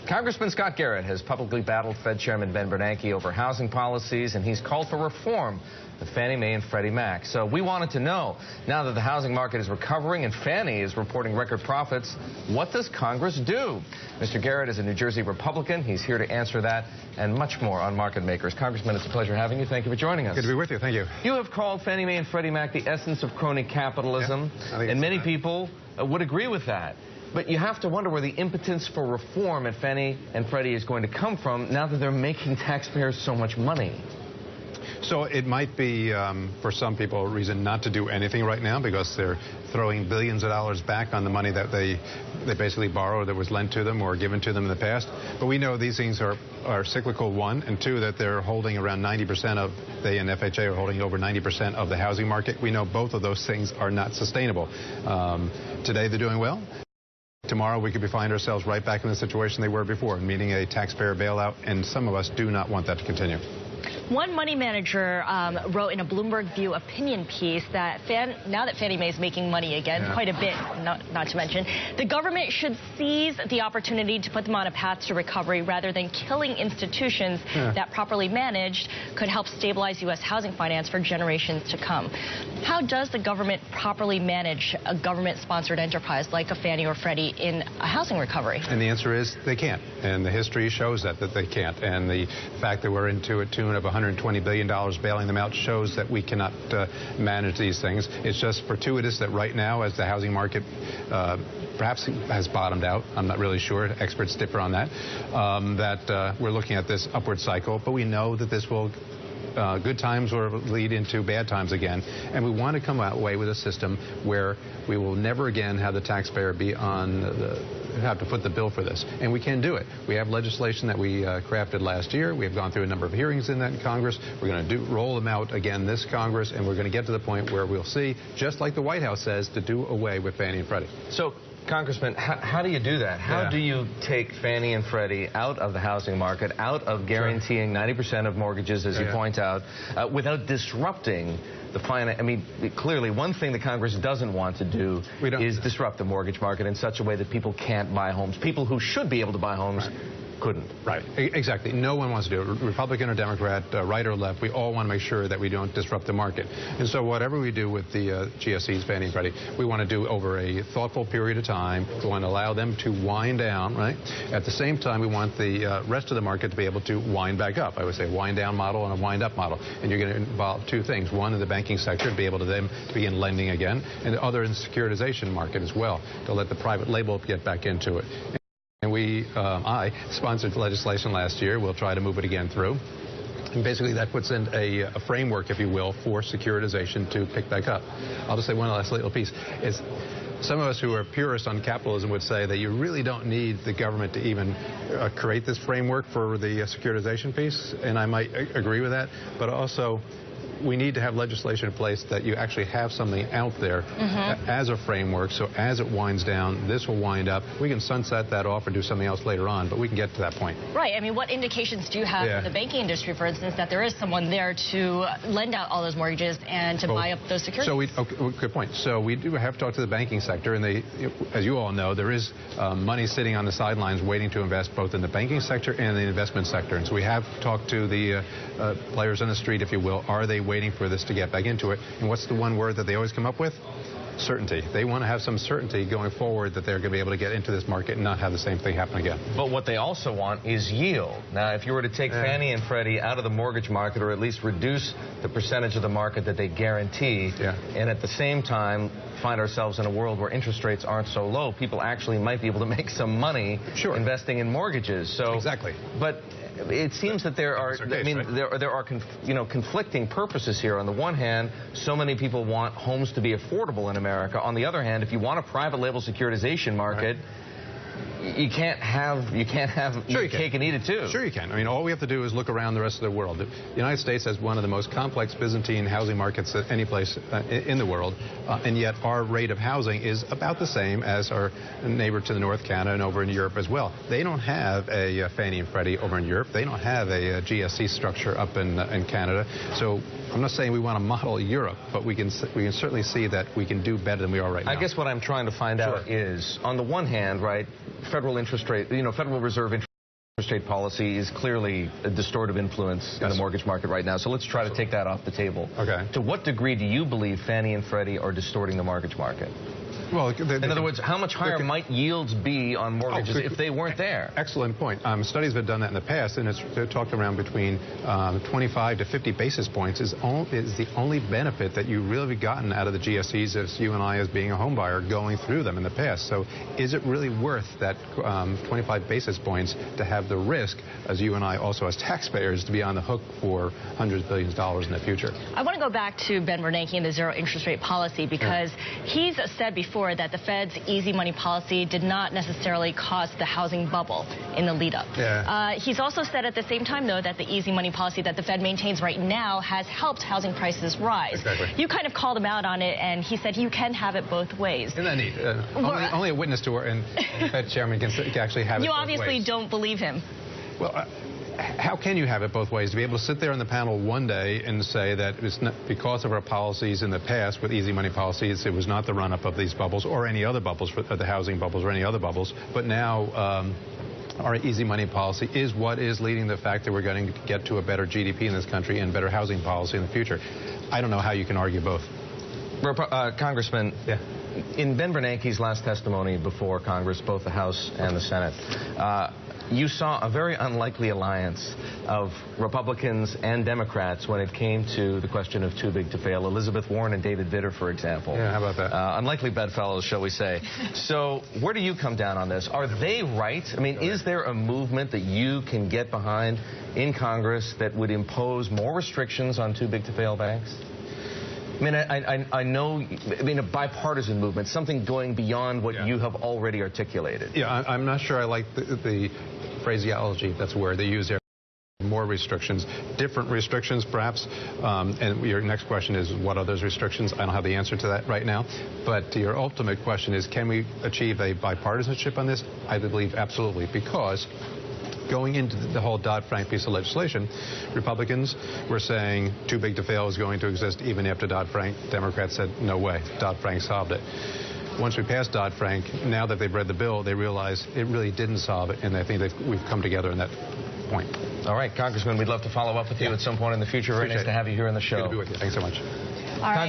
Congressman Scott Garrett has publicly battled Fed Chairman Ben Bernanke over housing policies, and he's called for reform of Fannie Mae and Freddie Mac. So we wanted to know, now that the housing market is recovering and Fannie is reporting record profits, what does Congress do? Mr. Garrett is a New Jersey Republican. He's here to answer that and much more on Market Makers. Congressman, it's a pleasure having you. Thank you for joining us. Good to be with you. Thank you. You have called Fannie Mae and Freddie Mac the essence of crony capitalism, and many people would agree with that. But you have to wonder where the impotence for reform at Fannie and Freddie is going to come from now that they're making taxpayers so much money. So it might be, for some people, a reason not to do anything right now because they're throwing billions of dollars back on the money that they basically borrowed that was lent to them or given to them in the past. But we know these things are cyclical, one, and two, that they're holding around 90% of, they and FHA are holding over 90% of the housing market. We know both of those things are not sustainable. Today they're doing well. Tomorrow we could find ourselves right back in the situation they were before, meaning a taxpayer bailout, and some of us do not want that to continue. One money manager wrote in a Bloomberg View opinion piece that now that Fannie Mae is making money again, quite a bit, not to mention, the government should seize the opportunity to put them on a path to recovery rather than killing institutions that properly managed could help stabilize U.S. housing finance for generations to come. How does the government properly manage a government-sponsored enterprise like a Fannie or Freddie in a housing recovery? And the answer is they can't. And the history shows that they can't. And the fact that we're into a tune of $120 billion bailing them out shows that we cannot manage these things. It's just fortuitous that right now, as the housing market perhaps has bottomed out, I'm not really sure, experts differ on that, that we're looking at this upward cycle, but we know that this will good times will lead into bad times again, and we want to come away with a system where we will never again have the taxpayer be on have to foot the bill for this, and we can do it. We have legislation that we crafted last year. We have gone through a number of hearings in that in Congress. We're going to roll them out again this Congress, and we're going to get to the point where we'll see, just like the White House says, to do away with Fannie and Freddie. So, Congressman, how do you do that? How do you take Fannie and Freddie out of the housing market, out of guaranteeing 90% of mortgages, as you point out, without disrupting the finance? I mean, clearly, one thing that Congress doesn't want to do is disrupt the mortgage market in such a way that people can't buy homes. People who should be able to buy homes couldn't. Right. Exactly. No one wants to do it. Republican or Democrat, right or left, we all want to make sure that we don't disrupt the market. And so whatever we do with the GSEs, Fannie and Freddie, we want to do over a thoughtful period of time. We want to allow them to wind down, right? At the same time, we want the rest of the market to be able to wind back up. I would say wind down model and a wind up model. And you're going to involve two things. One, in the banking sector, to be able to then begin lending again, and the other in the securitization market as well, to let the private label get back into it. And I sponsored legislation last year. We'll try to move it again through. And basically that puts in a framework, if you will, for securitization to pick back up. I'll just say one last little piece. Is some of us who are purists on capitalism would say that you really don't need the government to even create this framework for the securitization piece, and I might agree with that, but also we need to have legislation in place that you actually have something out there as a framework, so as it winds down, this will wind up. We can sunset that off or do something else later on, but we can get to that point. Right. I mean, what indications do you have in the banking industry, for instance, that there is someone there to lend out all those mortgages and to buy up those securities? So good point. So we do have to talk to the banking sector, and as you all know, there is money sitting on the sidelines waiting to invest both in the banking sector and the investment sector. And so we have talked to the players on the street, if you will. Are they waiting for this to get back into it? And what's the one word that they always come up with? Certainty. They want to have some certainty going forward that they're going to be able to get into this market and not have the same thing happen again. But what they also want is yield. Now, if you were to take Fannie and Freddie out of the mortgage market, or at least reduce the percentage of the market that they guarantee, and at the same time find ourselves in a world where interest rates aren't so low, people actually might be able to make some money investing in mortgages. So exactly. But it seems that there are, there are conflicting purposes here. On the one hand, so many people want homes to be affordable in America. On the other hand, if you want a private label securitization market, you can't have cake and eat it too. Sure you can. I mean, all we have to do is look around the rest of the world. The United States has one of the most complex Byzantine housing markets at any place in the world, and yet our rate of housing is about the same as our neighbor to the north, Canada, and over in Europe as well. They don't have a Fannie and Freddie over in Europe. They don't have a GSE structure up in Canada. So I'm not saying we want to model Europe, but we can certainly see that we can do better than we are right now. I guess what I'm trying to find out is, on the one hand, right, federal interest rate, Federal Reserve interest Interest rate policy is clearly a distortive influence in the mortgage market right now. So let's try to take that off the table. Okay. To what degree do you believe Fannie and Freddie are distorting the mortgage market? Well, in other words, how much higher might yields be on mortgages if they weren't there? Excellent point. Studies have done that in the past, and it's talked around between 25 to 50 basis points is the only benefit that you really have gotten out of the GSEs as you and I as being a home buyer going through them in the past. So is it really worth that 25 basis points to have the risk, as you and I also as taxpayers, to be on the hook for hundreds of billions of dollars in the future? I want to go back to Ben Bernanke and the zero interest rate policy because he's said before that the Fed's easy money policy did not necessarily cause the housing bubble in the lead up. He's also said at the same time, though, that the easy money policy that the Fed maintains right now has helped housing prices rise. Exactly. You kind of called him out on it, and he said you can have it both ways. Isn't that neat? Only a witness to her and Fed chairman can actually have it both ways. You obviously don't believe him. Well, how can you have it both ways? To be able to sit there on the panel one day and say that it's not because of our policies in the past with easy money policies, it was not the run-up of these bubbles or any other bubbles, for the housing bubbles or any other bubbles, but now our easy money policy is what is leading the fact that we're going to get to a better GDP in this country and better housing policy in the future. I don't know how you can argue both. Congressman, in Ben Bernanke's last testimony before Congress, both the House and the Senate, you saw a very unlikely alliance of Republicans and Democrats when it came to the question of too big to fail. Elizabeth Warren and David Vitter, for example. Yeah, how about that? Unlikely bedfellows, shall we say. So where do you come down on this? Are they right? I mean, is there a movement that you can get behind in Congress that would impose more restrictions on too big to fail banks? I mean, I know, a bipartisan movement, something going beyond what you have already articulated. Yeah, I'm not sure I like the phraseology, that's a word they use there. More restrictions, different restrictions perhaps, and your next question is what are those restrictions? I don't have the answer to that right now, but your ultimate question is can we achieve a bipartisanship on this? I believe absolutely, because going into the whole Dodd-Frank piece of legislation, Republicans were saying too big to fail is going to exist even after Dodd-Frank. Democrats said no way, Dodd-Frank solved it. Once we passed Dodd-Frank, now that they've read the bill, they realize it really didn't solve it, and I think that we've come together on that point. All right, Congressman, we'd love to follow up with you at some point in the future. Very nice to have you here on the show. Good to be with you. Thanks so much. All right.